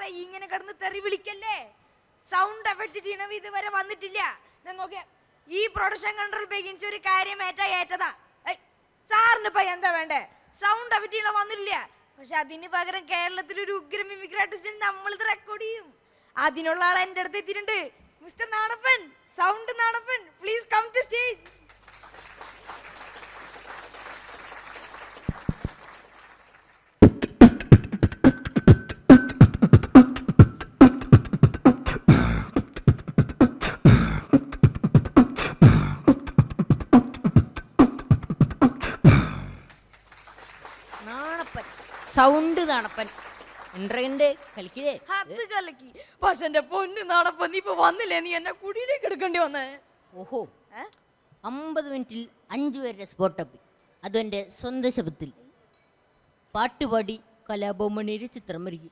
സാറേ ഇങ്ങനെ കിടന്ന് തെറി വിളിക്കല്ലേ. സൗണ്ട് എഫക്ട് ചെയ്യണവ ഇതുവരെ വന്നിട്ടില്ല. നോക്കിയ ഈ പ്രൊഡക്ഷൻ കൺട്രോൾ ബെഗിൻസ് ഒരു കാര്യം ഏറ്റതാ. സാറിന് ഇപ്പൊ എന്താ വേണ്ടേ? സൗണ്ട് എഫക്ട് ചെയ്യണ വന്നിട്ടില്ല. പക്ഷെ അതിന് പകരം കേരളത്തിലൊരു ഉഗ്ര മിമിക്രി ആർട്ടിസ്റ്റ് നമ്മളിത് റെക്കോർഡ് ചെയ്യും. അതിനുള്ള ആൾ എന്റെ അടുത്ത് എത്തിയിട്ടുണ്ട്. Mister Nanappan, sound Nanappan, please come to stage. Sound Nanappan കളിക്കില്ലേ? അത് കലക്കി. പക്ഷെ എന്റെ പൊന്നു നാണപ്പൻ, നീ ഇപ്പൊ വന്നില്ലേ? നീ എന്നെ കുടിയിലേക്ക് എടുക്കേണ്ടി വന്നേ. ഓഹോ, 50 മിനിറ്റിൽ 5 പേരുടെ സ്പോട്ടപ്പ്, അതും എൻ്റെ സ്വന്തം ശബ്ദത്തിൽ. പാട്ടുപാടി കലാഭവൻ മണിയുടെ ചിത്രം വരയ്ക്കും.